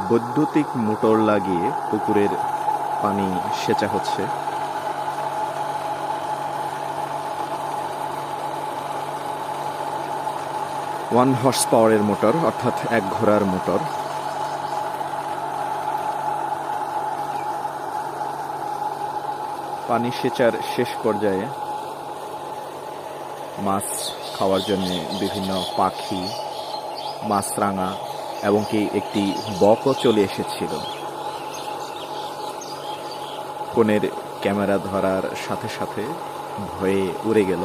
বৈদ্যুতিক মোটর লাগিয়ে পুকুরের পানি সেচা হচ্ছে। ওয়ান হর্স পাওয়ারের মোটর, অর্থাৎ 1 ঘোড়ার মোটর। পানি সেচার শেষ পর্যায়ে মাছ খাওয়ার জন্য বিভিন্ন পাখি, মাছরাঙা এবং কি একটি বকও চলে এসেছিল। ফোনের ক্যামেরা ধরার সাথে সাথে ভয়ে উড়ে গেল।